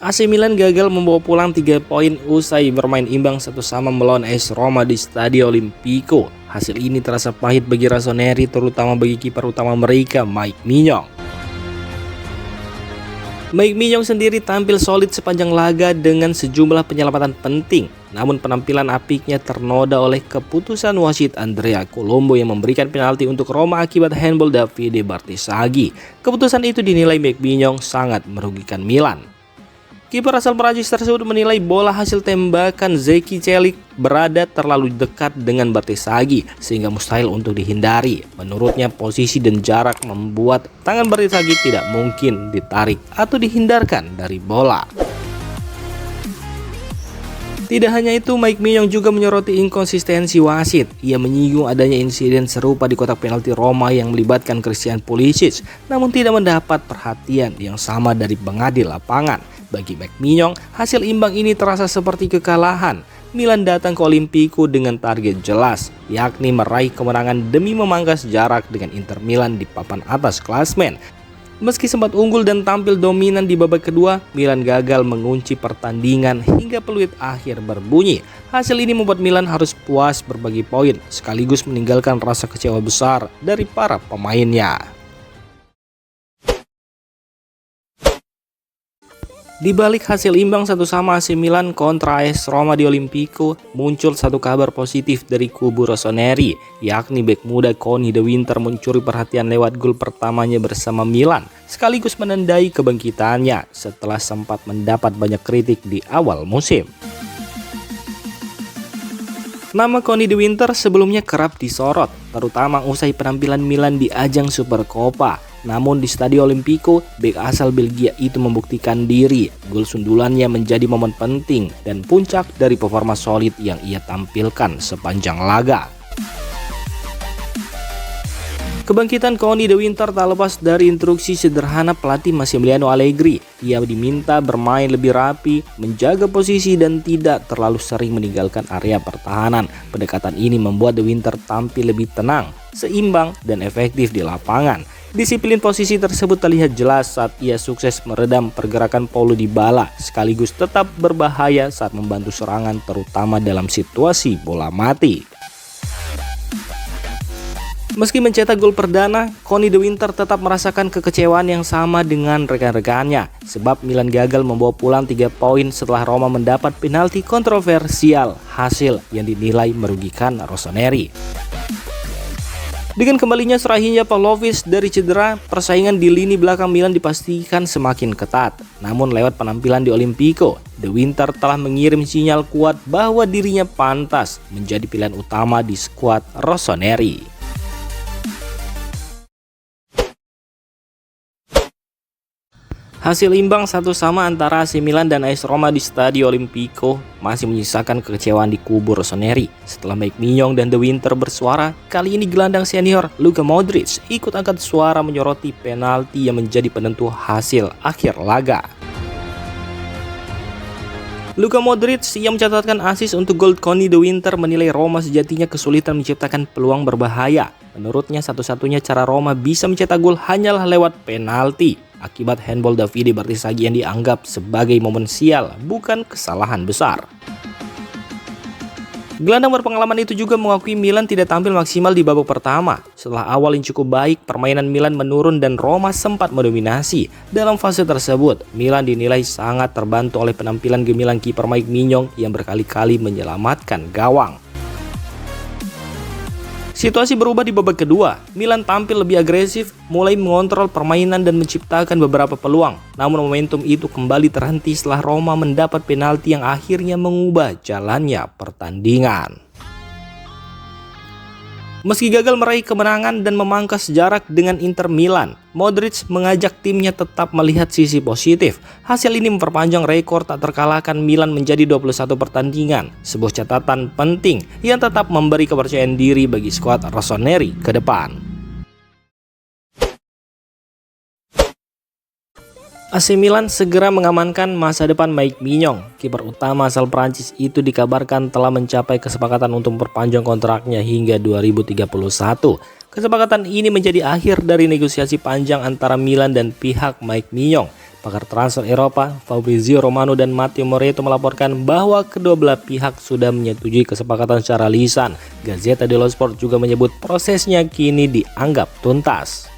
AC Milan gagal membawa pulang 3 poin usai bermain imbang 1-1 melawan AS Roma di Stadio Olimpico. Hasil ini terasa pahit bagi Rossoneri, terutama bagi kiper utama mereka, Mike Maignan. Mike Maignan sendiri tampil solid sepanjang laga dengan sejumlah penyelamatan penting. Namun penampilan apiknya ternoda oleh keputusan wasit Andrea Colombo yang memberikan penalti untuk Roma akibat handball Davide Bartesaghi. Keputusan itu dinilai Mike Maignan sangat merugikan Milan. Kiper asal Prancis tersebut menilai bola hasil tembakan Zeki Celik berada terlalu dekat dengan Bartesaghi sehingga mustahil untuk dihindari. Menurutnya posisi dan jarak membuat tangan Bartesaghi tidak mungkin ditarik atau dihindarkan dari bola. Tidak hanya itu, Mike Maignan juga menyoroti inkonsistensi wasit. Ia menyinggung adanya insiden serupa di kotak penalti Roma yang melibatkan Christian Pulisic, namun tidak mendapat perhatian yang sama dari pengadil lapangan. Bagi Mike Maignan, hasil imbang ini terasa seperti kekalahan. Milan datang ke Olimpico dengan target jelas, yakni meraih kemenangan demi memangkas jarak dengan Inter Milan di papan atas klasmen. Meski sempat unggul dan tampil dominan di babak kedua, Milan gagal mengunci pertandingan hingga peluit akhir berbunyi. Hasil ini membuat Milan harus puas berbagi poin, sekaligus meninggalkan rasa kecewa besar dari para pemainnya. Di balik hasil imbang 1-1 AC Milan kontra AS Roma di Olimpico, muncul satu kabar positif dari kubu Rossoneri, yakni bek muda Conni De Winter mencuri perhatian lewat gol pertamanya bersama Milan, sekaligus menandai kebangkitannya setelah sempat mendapat banyak kritik di awal musim. Nama Conni De Winter sebelumnya kerap disorot, terutama usai penampilan Milan di ajang Supercoppa. Namun di Stadio Olimpico, bek asal Belgia itu membuktikan diri. Gol sundulannya menjadi momen penting dan puncak dari performa solid yang ia tampilkan sepanjang laga. Kebangkitan Conni De Winter tak lepas dari instruksi sederhana pelatih Massimiliano Allegri. Ia diminta bermain lebih rapi, menjaga posisi dan tidak terlalu sering meninggalkan area pertahanan. Pendekatan ini membuat De Winter tampil lebih tenang, seimbang dan efektif di lapangan. Disiplin posisi tersebut terlihat jelas saat ia sukses meredam pergerakan Paulo Dybala, sekaligus tetap berbahaya saat membantu serangan terutama dalam situasi bola mati. Meski mencetak gol perdana, Conni De Winter tetap merasakan kekecewaan yang sama dengan rekan-rekannya, sebab Milan gagal membawa pulang 3 poin setelah Roma mendapat penalti kontroversial, hasil yang dinilai merugikan Rossoneri. Dengan kembalinya Srahija Pavlovic dari cedera, persaingan di lini belakang Milan dipastikan semakin ketat. Namun lewat penampilan di Olimpico, De Winter telah mengirim sinyal kuat bahwa dirinya pantas menjadi pilihan utama di skuad Rossoneri. Hasil imbang 1-1 antara AC Milan dan AS Roma di Stadio Olimpico masih menyisakan kekecewaan di kubu Rossoneri. Setelah Mike Maignan dan De Winter bersuara, kali ini gelandang senior Luka Modric ikut angkat suara menyoroti penalti yang menjadi penentu hasil akhir laga. Luka Modric yang mencatatkan assist untuk gol Conni De Winter menilai Roma sejatinya kesulitan menciptakan peluang berbahaya. Menurutnya satu-satunya cara Roma bisa mencetak gol hanyalah lewat penalti akibat handball Davide Bartesaghi yang dianggap sebagai momen sial, bukan kesalahan besar. Gelandang berpengalaman itu juga mengakui Milan tidak tampil maksimal di babak pertama. Setelah awal yang cukup baik, permainan Milan menurun dan Roma sempat mendominasi. Dalam fase tersebut, Milan dinilai sangat terbantu oleh penampilan gemilang kiper Mike Maignan yang berkali-kali menyelamatkan gawang. Situasi berubah di babak kedua. Milan tampil lebih agresif, mulai mengontrol permainan dan menciptakan beberapa peluang. Namun momentum itu kembali terhenti setelah Roma mendapat penalti yang akhirnya mengubah jalannya pertandingan. Meski gagal meraih kemenangan dan memangkas jarak dengan Inter Milan, Modric mengajak timnya tetap melihat sisi positif. Hasil ini memperpanjang rekor tak terkalahkan Milan menjadi 21 pertandingan, sebuah catatan penting yang tetap memberi kepercayaan diri bagi skuad Rossoneri ke depan. AC Milan segera mengamankan masa depan Mike Maignan. Kiper utama asal Prancis itu dikabarkan telah mencapai kesepakatan untuk memperpanjang kontraknya hingga 2031. Kesepakatan ini menjadi akhir dari negosiasi panjang antara Milan dan pihak Mike Maignan. Pakar transfer Eropa, Fabrizio Romano dan Matteo Moretto melaporkan bahwa kedua belah pihak sudah menyetujui kesepakatan secara lisan. Gazzetta dello Sport juga menyebut prosesnya kini dianggap tuntas.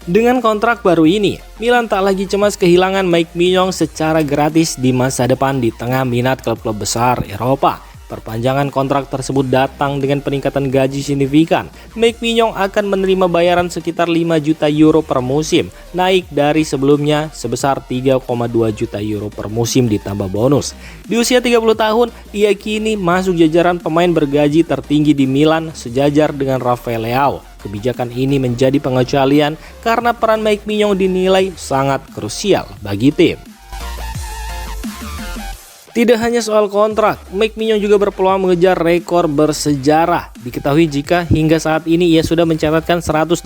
Dengan kontrak baru ini, Milan tak lagi cemas kehilangan Mike Maignan secara gratis di masa depan di tengah minat klub-klub besar Eropa. Perpanjangan kontrak tersebut datang dengan peningkatan gaji signifikan. Mike Maignan akan menerima bayaran sekitar 5 juta euro per musim, naik dari sebelumnya sebesar 3,2 juta euro per musim ditambah bonus. Di usia 30 tahun, ia kini masuk jajaran pemain bergaji tertinggi di Milan sejajar dengan Rafael Leao. Kebijakan ini menjadi pengecualian karena peran Mike Maignan dinilai sangat krusial bagi tim. Tidak hanya soal kontrak, Mike Maignan juga berpeluang mengejar rekor bersejarah. Diketahui jika hingga saat ini ia sudah mencatatkan 187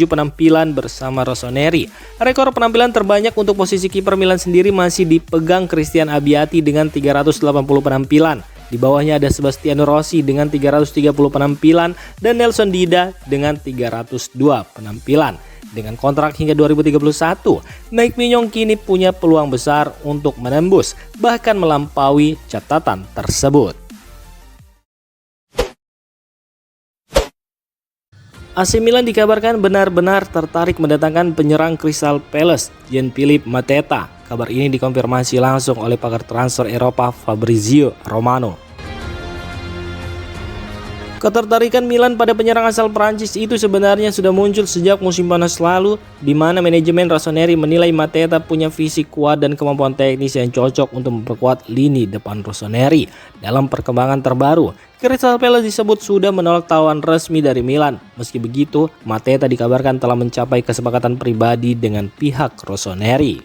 penampilan bersama Rossoneri. Rekor penampilan terbanyak untuk posisi kiper Milan sendiri masih dipegang Christian Abbiati dengan 380 penampilan. Di bawahnya ada Sebastiano Rossi dengan 330 penampilan dan Nelson Dida dengan 302 penampilan. Dengan kontrak hingga 2031, Mike Maignan kini punya peluang besar untuk menembus, bahkan melampaui catatan tersebut. AC Milan dikabarkan benar-benar tertarik mendatangkan penyerang Crystal Palace, Jean-Philippe Mateta. Kabar ini dikonfirmasi langsung oleh pakar transfer Eropa Fabrizio Romano. Ketertarikan Milan pada penyerang asal Prancis itu sebenarnya sudah muncul sejak musim panas lalu, di mana manajemen Rossoneri menilai Mateta punya fisik kuat dan kemampuan teknis yang cocok untuk memperkuat lini depan Rossoneri. Dalam perkembangan terbaru, Crystal Palace disebut sudah menolak tawaran resmi dari Milan. Meski begitu, Mateta dikabarkan telah mencapai kesepakatan pribadi dengan pihak Rossoneri.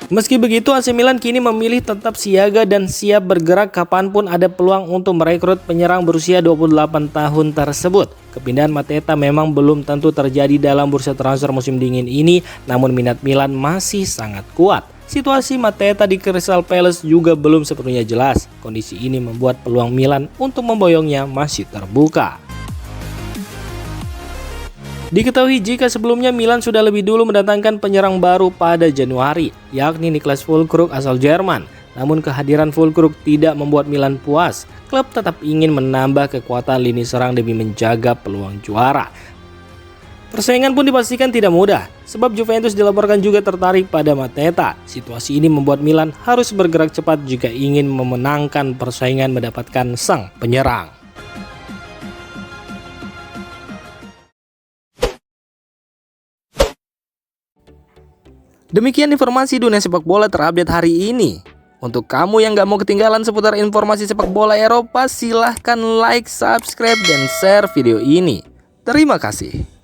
Meski begitu, AC Milan kini memilih tetap siaga dan siap bergerak kapanpun ada peluang untuk merekrut penyerang berusia 28 tahun tersebut. Kepindahan Mateta memang belum tentu terjadi dalam bursa transfer musim dingin ini, namun minat Milan masih sangat kuat. Situasi Mateta di Crystal Palace juga belum sepenuhnya jelas. Kondisi ini membuat peluang Milan untuk memboyongnya masih terbuka. Diketahui jika sebelumnya Milan sudah lebih dulu mendatangkan penyerang baru pada Januari, yakni Niklas Füllkrug asal Jerman. Namun kehadiran Füllkrug tidak membuat Milan puas. Klub tetap ingin menambah kekuatan lini serang demi menjaga peluang juara. Persaingan pun dipastikan tidak mudah, sebab Juventus dilaporkan juga tertarik pada Mateta. Situasi ini membuat Milan harus bergerak cepat jika ingin memenangkan persaingan mendapatkan sang penyerang. Demikian informasi dunia sepak bola terupdate hari ini. Untuk kamu yang gak mau ketinggalan seputar informasi sepak bola Eropa, silahkan like, subscribe, dan share video ini. Terima kasih.